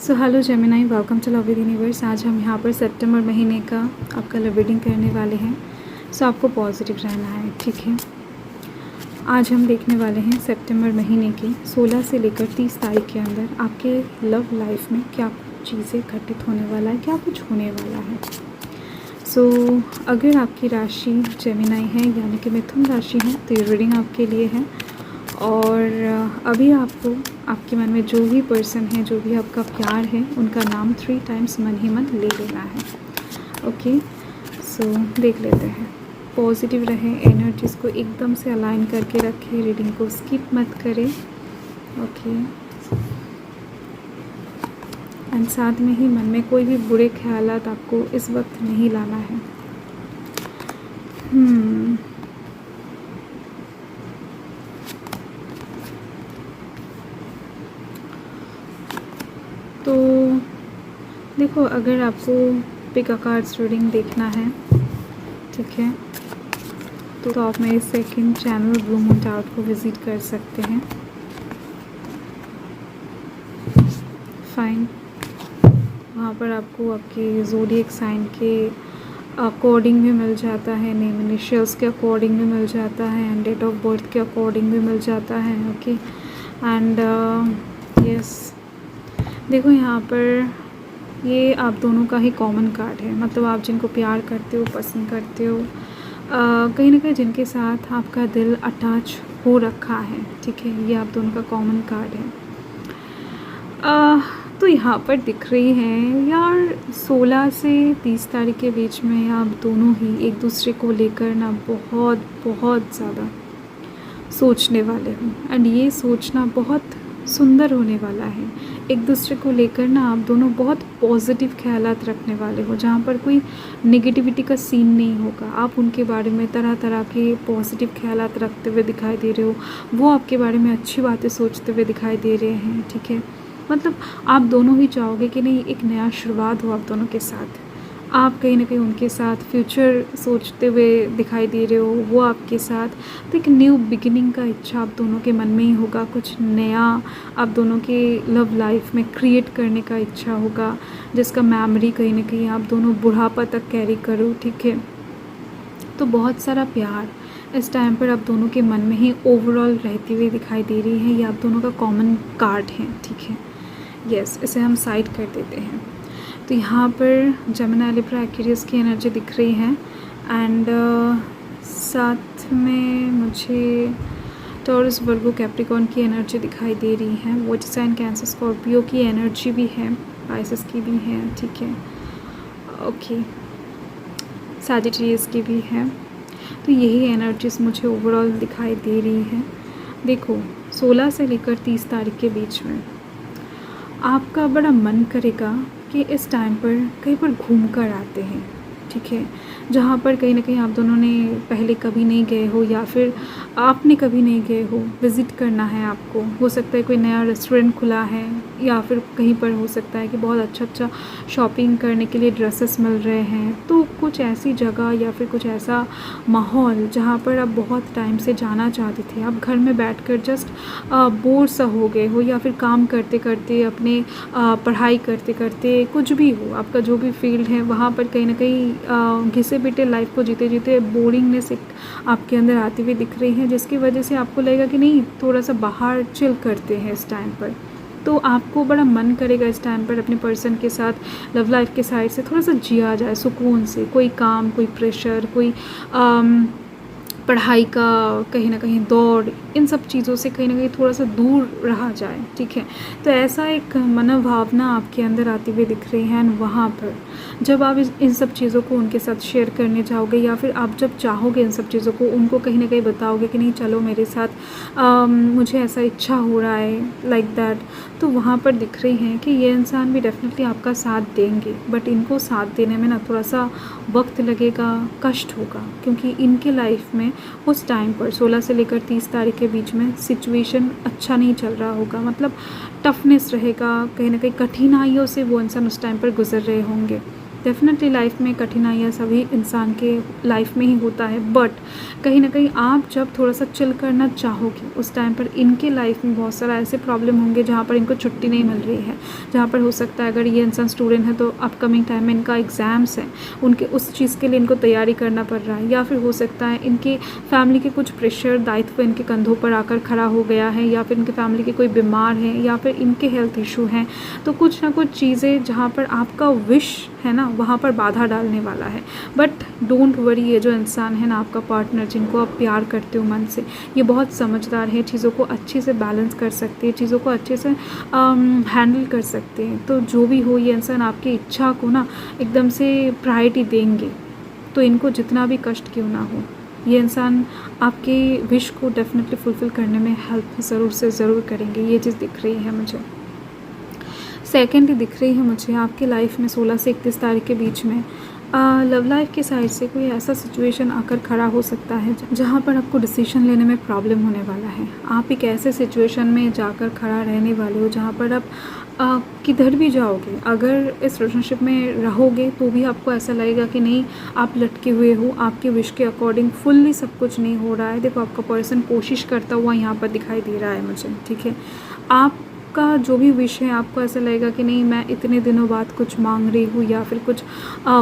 So hello Gemini, welcome to Love with Universe. आज हम यहाँ पर सितंबर महीने का आपका लव रीडिंग करने वाले हैं। सो आपको पॉजिटिव रहना है, ठीक है। आज हम देखने वाले हैं सितंबर महीने की 16 से लेकर 30 तारीख के अंदर आपके लव लाइफ में क्या चीज़ें घटित होने वाला है, क्या कुछ होने वाला है। सो अगर आपकी राशि जेमिनाई है यानी कि मिथुन राशि है तो ये रीडिंग आपके लिए है। और अभी आपको आपके मन में जो भी पर्सन है, जो भी आपका प्यार है, उनका नाम 3 टाइम्स मन ही मन ले लेना है। ओके, सो देख लेते हैं। पॉजिटिव रहे, एनर्जीज़ को एकदम से अलाइन करके रखें, रीडिंग को स्किप मत करें। ओके, एंड साथ में ही मन में कोई भी बुरे ख्यालात आपको इस वक्त नहीं लाना है। तो देखो, अगर आपको पिक अ कार्ड्स रीडिंग देखना है, ठीक है, तो आप मेरे second channel blue moon tarot को विज़िट कर सकते हैं। फाइन, वहाँ पर आपको आपके ज़ोडिएक साइन के अकॉर्डिंग भी मिल जाता है, नेम इनिशियल्स के अकॉर्डिंग भी मिल जाता है, एंड डेट ऑफ बर्थ के अकॉर्डिंग भी मिल जाता है। ओके, एंड यस, देखो यहाँ पर ये आप दोनों का ही कॉमन कार्ड है। मतलब आप जिनको प्यार करते हो, पसंद करते हो, कहीं ना कहीं जिनके साथ आपका दिल अटैच हो रखा है, ठीक है, ये आप दोनों का कॉमन कार्ड है। तो यहाँ पर दिख रही हैं यार, 16 से 30 तारीख के बीच में आप दोनों ही एक दूसरे को लेकर ना बहुत बहुत ज़्यादा सोचने वाले हो, एंड ये सोचना बहुत सुंदर होने वाला है। एक दूसरे को लेकर ना आप दोनों बहुत पॉजिटिव ख्यालात रखने वाले हो, जहाँ पर कोई नेगेटिविटी का सीन नहीं होगा। आप उनके बारे में तरह तरह के पॉजिटिव ख्यालात रखते हुए दिखाई दे रहे हो, वो आपके बारे में अच्छी बातें सोचते हुए दिखाई दे रहे हैं, ठीक है। मतलब आप दोनों ही चाहोगे कि नहीं, एक नया शुरुआत हो आप दोनों के साथ। आप कहीं ना कहीं उनके साथ फ्यूचर सोचते हुए दिखाई दे रहे हो, वो आपके साथ। तो एक न्यू बिगिनिंग का इच्छा आप दोनों के मन में ही होगा, कुछ नया आप दोनों के लव लाइफ में क्रिएट करने का इच्छा होगा, जिसका मेमोरी कहीं ना कहीं आप दोनों बुढ़ापा तक कैरी करो, ठीक है। तो बहुत सारा प्यार इस टाइम पर आप दोनों के मन में ही ओवरऑल रहती हुई दिखाई दे रही है। ये आप दोनों का कॉमन कार्ड है, ठीक है। यस, इसे हम साइड कर देते हैं। तो यहाँ पर जेमिनी, लिब्रा, एक्वेरियस की एनर्जी दिख रही है, एंड साथ में मुझे टॉरस, वर्गो, कैप्रिकॉर्न की एनर्जी दिखाई दे रही है। वाटर साइन, कैंसर, स्कॉर्पियो की एनर्जी भी है, पाइसेस की भी है, ठीक है। ओके, सैजिटेरियस की भी है। तो यही एनर्जीज मुझे ओवरऑल दिखाई दे रही है। देखो, 16 से लेकर 30 तारीख के बीच में आपका बड़ा मन करेगा कि इस टाइम पर कहीं पर घूम कर आते हैं, ठीक है, जहाँ पर कहीं ना कहीं आप दोनों ने पहले कभी नहीं गए हो, या फिर आपने कभी नहीं गए हो, विज़िट करना है आपको। हो सकता है कोई नया रेस्टोरेंट खुला है, या फिर कहीं पर हो सकता है कि बहुत अच्छा अच्छा शॉपिंग करने के लिए ड्रेसेस मिल रहे हैं। तो कुछ ऐसी जगह या फिर कुछ ऐसा माहौल जहाँ पर आप बहुत टाइम से जाना चाहते थे। आप घर में बैठकर जस्ट बोर सा हो गए हो, या फिर काम करते करते, अपने पढ़ाई करते करते, कुछ भी हो, आपका जो भी फील्ड है, वहाँ पर कहीं ना कहीं घिसे पिटे लाइफ को जीते जीते बोरिंगनेस एक आपके अंदर आती हुई दिख रही है, जिसकी वजह से आपको लगेगा कि नहीं, थोड़ा सा बाहर चिल करते हैं इस टाइम पर। तो आपको बड़ा मन करेगा इस टाइम पर अपने पर्सन के साथ लव लाइफ के साइड से थोड़ा सा जिया जाए सुकून से। कोई काम, कोई प्रेशर, कोई पढ़ाई का कहीं ना कहीं दौड़, इन सब चीज़ों से कहीं ना कहीं थोड़ा सा दूर रहा जाए, ठीक है। तो ऐसा एक मनोभावना आपके अंदर आती हुई दिख रही है, एंड वहाँ पर जब आप इन सब चीज़ों को उनके साथ शेयर करने जाओगे, या फिर आप जब चाहोगे इन सब चीज़ों को उनको कहीं ना कहीं बताओगे कि नहीं, चलो मेरे साथ मुझे ऐसा इच्छा हो रहा है, लाइक दैट, तो वहाँ पर दिख रही हैं कि ये इंसान भी डेफिनेटली आपका साथ देंगे। बट इनको साथ देने में ना थोड़ा सा वक्त लगेगा, कष्ट होगा, क्योंकि इनके लाइफ में उस टाइम पर 16 से लेकर 30 तारीख के बीच में सिचुएशन अच्छा नहीं चल रहा होगा। मतलब टफनेस रहेगा, कहीं ना कहीं कठिनाइयों से वो इंसान उस टाइम पर गुजर रहे होंगे। डेफ़िनेटली लाइफ में कठिनाइयाँ सभी इंसान के लाइफ में ही होता है, बट कहीं न कहीं आप जब थोड़ा-सा चिल करना चाहोगे, उस टाइम पर इनके लाइफ में बहुत सारा ऐसे प्रॉब्लम होंगे जहाँ पर इनको छुट्टी नहीं मिल रही है। जहाँ पर हो सकता है अगर ये इंसान स्टूडेंट है तो अपकमिंग टाइम में इनका एग्ज़ाम्स हैं, उनके उस चीज़ के लिए इनको तैयारी करना पड़ रहा है, या फिर हो सकता है इनके फैमिली के कुछ प्रेशर, दायित्व इनके कंधों पर आकर खड़ा हो गया है, या फिर इनके फैमिली के कोई बीमार हैं, या फिर इनके हेल्थ इश्यू हैं। तो कुछ ना कुछ चीज़ें जहाँ पर आपका विश है ना, वहाँ पर बाधा डालने वाला है। बट डोंट वरी, ये जो इंसान है ना, आपका पार्टनर जिनको आप प्यार करते हो मन से, ये बहुत समझदार है, चीज़ों को अच्छे से बैलेंस कर सकते हैं, चीज़ों को अच्छे से हैंडल कर सकते हैं। तो जो भी हो, ये इंसान आपकी इच्छा को ना एकदम से प्रायोरिटी देंगे। तो इनको जितना भी कष्ट क्यों ना हो, ये इंसान आपके विश को डेफिनेटली फुलफ़िल करने में हेल्प ज़रूर से ज़रूर करेंगे। ये चीज़ दिख रही है मुझे। सेकेंडली दिख रही है मुझे आपकी लाइफ में 16 से 31 तारीख के बीच में लव लाइफ के साइड से कोई ऐसा सिचुएशन आकर खड़ा हो सकता है जहाँ पर आपको डिसीजन लेने में प्रॉब्लम होने वाला है। आप एक ऐसे सिचुएशन में जाकर खड़ा रहने वाले हो जहाँ पर आप किधर भी जाओगे, अगर इस रिलेशनशिप में रहोगे तो भी आपको ऐसा लगेगा कि नहीं, आप लटके हुए हो, आपके विश के अकॉर्डिंग फुल्ली सब कुछ नहीं हो रहा है। देखो, आपका पर्सन कोशिश करता हुआ यहाँ पर दिखाई दे रहा है मुझे, ठीक है। आपका जो भी विश है, आपको ऐसा लगेगा कि नहीं, मैं इतने दिनों बाद कुछ मांग रही हूँ या फिर कुछ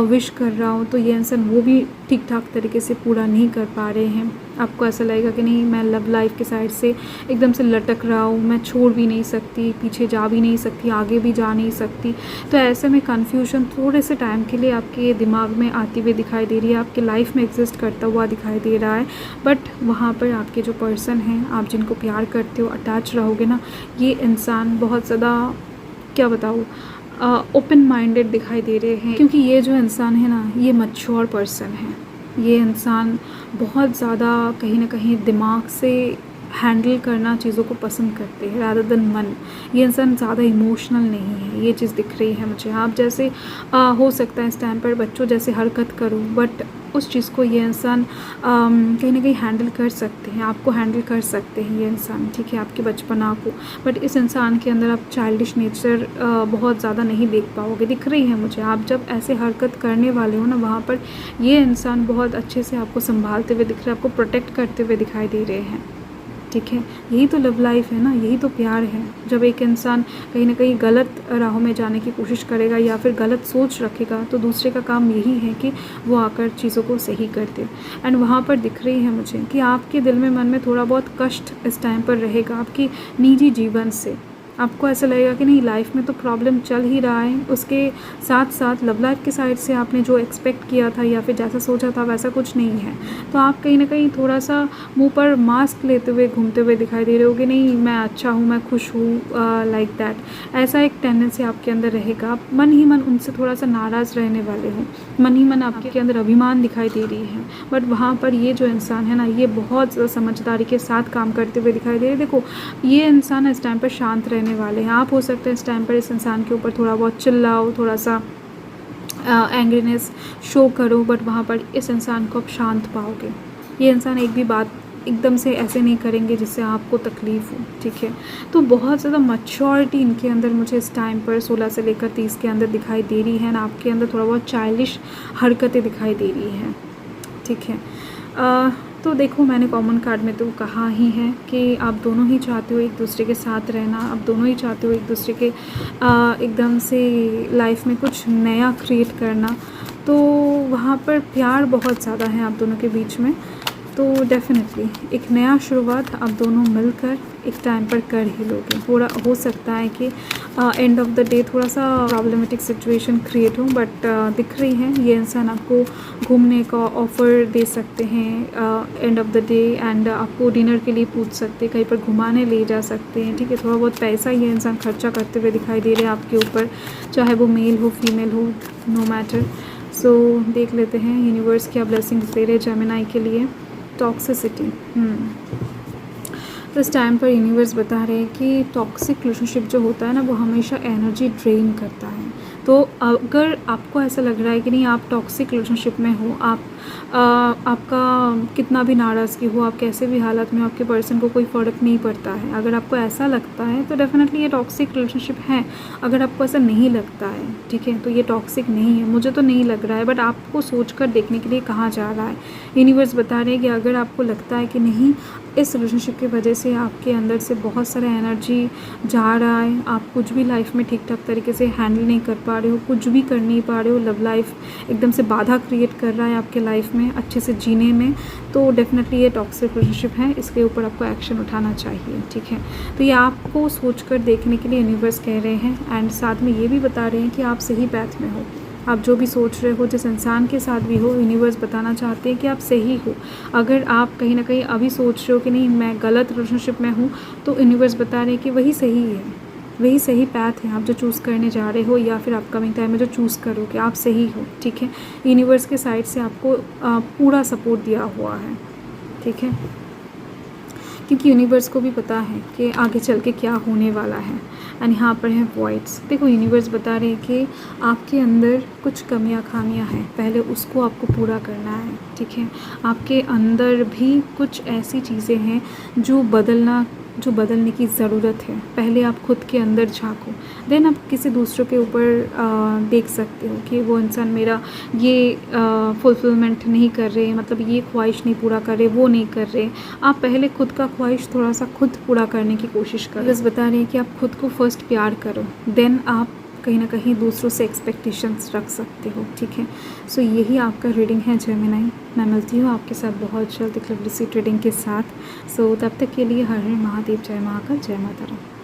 विश कर रहा हूँ, तो ये इंसान वो भी ठीक ठाक तरीके से पूरा नहीं कर पा रहे हैं। आपको ऐसा लगेगा कि नहीं, मैं लव लाइफ के साइड से एकदम से लटक रहा हूँ, मैं छोड़ भी नहीं सकती, पीछे जा भी नहीं सकती, आगे भी जा नहीं सकती। तो ऐसे में कन्फ्यूजन थोड़े से टाइम के लिए आपके दिमाग में आती हुई दिखाई दे रही है, आपके लाइफ में एग्जिस्ट करता हुआ दिखाई दे रहा है। बट वहाँ पर आपके जो पर्सन हैं, आप जिनको प्यार करते हो, अटैच रहोगे ना, ये इंसान बहुत ज़्यादा, क्या बताऊँ, ओपन माइंडेड दिखाई दे रहे हैं। क्योंकि ये जो इंसान है ना, ये मैच्योर पर्सन है। ये इंसान बहुत ज़्यादा कहीं ना कहीं दिमाग से हैंडल करना चीज़ों को पसंद करते हैं रादर देन मन। ये इंसान ज़्यादा इमोशनल नहीं है, ये चीज़ दिख रही है मुझे। आप जैसे हो सकता है इस टाइम पर बच्चों जैसे हरकत करो, बट उस चीज़ को ये इंसान कहीं ना कहीं हैंडल कर सकते हैं, आपको हैंडल कर सकते हैं ये इंसान, ठीक है, आपके बचपना को। बट इस इंसान के अंदर आप चाइल्डिश नेचर बहुत ज़्यादा नहीं देख पाओगे, दिख रही है मुझे। आप जब ऐसे हरकत करने वाले हो ना, वहाँ पर ये इंसान बहुत अच्छे से आपको संभालते हुए दिख रहे हैं, आपको प्रोटेक्ट करते हुए दिखाई दे रहे हैं, ठीक है। यही तो लव लाइफ है ना, यही तो प्यार है। जब एक इंसान कहीं ना कहीं गलत राहों में जाने की कोशिश करेगा या फिर गलत सोच रखेगा, तो दूसरे का काम यही है कि वो आकर चीज़ों को सही कर दे। एंड वहाँ पर दिख रही है मुझे कि आपके दिल में, मन में थोड़ा बहुत कष्ट इस टाइम पर रहेगा आपकी निजी जीवन से। आपको ऐसा लगेगा कि नहीं, लाइफ में तो प्रॉब्लम चल ही रहा है, उसके साथ साथ लव लाइफ के साइड से आपने जो एक्सपेक्ट किया था या फिर जैसा सोचा था वैसा कुछ नहीं है। तो आप कहीं ना कहीं थोड़ा सा मुंह पर मास्क लेते हुए घूमते हुए दिखाई दे रहे हो कि नहीं, मैं अच्छा हूँ, मैं खुश हूँ, लाइक दैट। ऐसा एक टेंडेंसी आपके अंदर रहेगा। आप मन ही मन उनसे थोड़ा सा नाराज़ रहने वाले हो, मन ही मन आपके अंदर अभिमान दिखाई दे रही है। बट वहाँ पर ये जो इंसान है ना, ये बहुत समझदारी के साथ काम करते हुए दिखाई दे रहे। देखो, ये इंसान इस टाइम पर शांत रहने वाले हैं। आप हो सकते हैं इस टाइम पर इस इंसान के ऊपर थोड़ा बहुत चिल्लाओ, थोड़ा सा एंग्रीनेस शो करो, बट वहाँ पर इस इंसान को आप शांत पाओगे। ये इंसान एक भी बात एकदम से ऐसे नहीं करेंगे जिससे आपको तकलीफ़ हो, ठीक है। तो बहुत ज़्यादा मैच्योरिटी इनके अंदर मुझे इस टाइम पर 16 से लेकर 30 के अंदर दिखाई दे रही है ना। आपके अंदर थोड़ा बहुत चाइल्डिश हरकतें दिखाई दे रही हैं, ठीक है। तो देखो, मैंने कॉमन कार्ड में तो कहा ही है कि आप दोनों ही चाहते हो एक दूसरे के साथ रहना, आप दोनों ही चाहते हो एक दूसरे के एकदम से लाइफ में कुछ नया क्रिएट करना। तो वहाँ पर प्यार बहुत ज़्यादा है आप दोनों के बीच में। तो डेफ़िनेटली एक नया शुरुआत आप दोनों मिलकर एक टाइम पर कर ही लोगे। थोड़ा हो सकता है कि एंड ऑफ द डे थोड़ा सा प्रॉब्लमेटिक सिचुएशन क्रिएट हो, बट दिख रही है ये इंसान आपको घूमने का ऑफ़र दे सकते हैं end of the day, and आपको डिनर के लिए पूछ सकते हैं, कहीं पर घुमाने ले जा सकते हैं, ठीक है। थोड़ा बहुत पैसा ये इंसान खर्चा करते हुए दिखाई दे रहे हैं आपके ऊपर, चाहे वो मेल हो फीमेल हो, नो मैटर। सो देख लेते हैं यूनिवर्स क्या ब्लेसिंग्स दे रहे हैं जेमिनी के लिए। टॉक्सिसिटी, तो इस टाइम पर यूनिवर्स बता रहे हैं कि टॉक्सिक रिलेशनशिप जो होता है ना, वो हमेशा एनर्जी ड्रेन करता है। तो अगर आपको ऐसा लग रहा है कि नहीं, आप टॉक्सिक रिलेशनशिप में हो, आप आपका कितना भी नाराज़गी हो, आप कैसे भी हालत में हो, आपके पर्सन को कोई फ़र्क नहीं पड़ता है। अगर आपको ऐसा लगता है तो डेफ़िनेटली ये टॉक्सिक रिलेशनशिप है। अगर आपको ऐसा नहीं लगता है, ठीक है, तो ये टॉक्सिक नहीं है। मुझे तो नहीं लग रहा है, बट आपको सोच कर देखने के लिए कहा जा रहा है। यूनिवर्स बता रहे हैं कि अगर आपको लगता है कि नहीं, इस रिलेशनशिप की वजह से आपके अंदर से बहुत सारा एनर्जी जा रहा है, आप कुछ भी लाइफ में ठीक ठाक तरीके से हैंडल नहीं कर पा रहे हो, कुछ भी कर नहीं पा रहे हो, लव लाइफ एकदम से बाधा क्रिएट कर रहा है आपके लाइफ में अच्छे से जीने में, तो डेफिनेटली ये टॉक्सिक रिलेशनशिप है। इसके ऊपर आपको एक्शन उठाना चाहिए, ठीक है। तो ये आपको सोच कर देखने के लिए यूनिवर्स कह रहे हैं, एंड साथ में ये भी बता रहे हैं कि आप सही पैथ में हो। आप जो भी सोच रहे हो, जिस इंसान के साथ भी हो, यूनिवर्स बताना चाहते हैं कि आप सही हो। अगर आप कहीं ना कहीं अभी सोच रहे हो कि नहीं मैं गलत रिलेशनशिप में हूँ, तो यूनिवर्स बता रहे हैं कि वही सही है, वही सही पैथ है। आप जो चूज़ करने जा रहे हो या फिर अपकमिंग टाइम में जो चूज़ करोगे, आप सही हो, ठीक है। यूनिवर्स के साइड से आपको पूरा सपोर्ट दिया हुआ है, ठीक है, क्योंकि यूनिवर्स को भी पता है कि आगे चल के क्या होने वाला है। एंड यहाँ पर है वॉइड्स। देखो, यूनिवर्स बता रहे हैं कि आपके अंदर कुछ कमियां खामियां हैं, पहले उसको आपको पूरा करना है, ठीक है। आपके अंदर भी कुछ ऐसी चीज़ें हैं जो बदलने की ज़रूरत है। पहले आप खुद के अंदर झांको, देन आप किसी दूसरों के ऊपर देख सकते हो कि वो इंसान मेरा ये फुलफिलमेंट नहीं कर रहे, मतलब ये ख्वाहिश नहीं पूरा कर रहे, वो नहीं कर रहे। आप पहले खुद का ख्वाहिश थोड़ा सा खुद पूरा करने की कोशिश करो। बस बता रहे हैं कि आप खुद को फर्स्ट प्यार करो, देन आप कहीं ना कहीं दूसरों से एक्सपेक्टेशंस रख सकते हो, ठीक है। सो यही आपका रीडिंग है जेमिनी। मैं मिलती हूँ आपके साथ बहुत जल्द एक लवली सी रीडिंग के साथ। सो तब तक के लिए हर हर महादेव, जय महाकाल, जय माता रानी।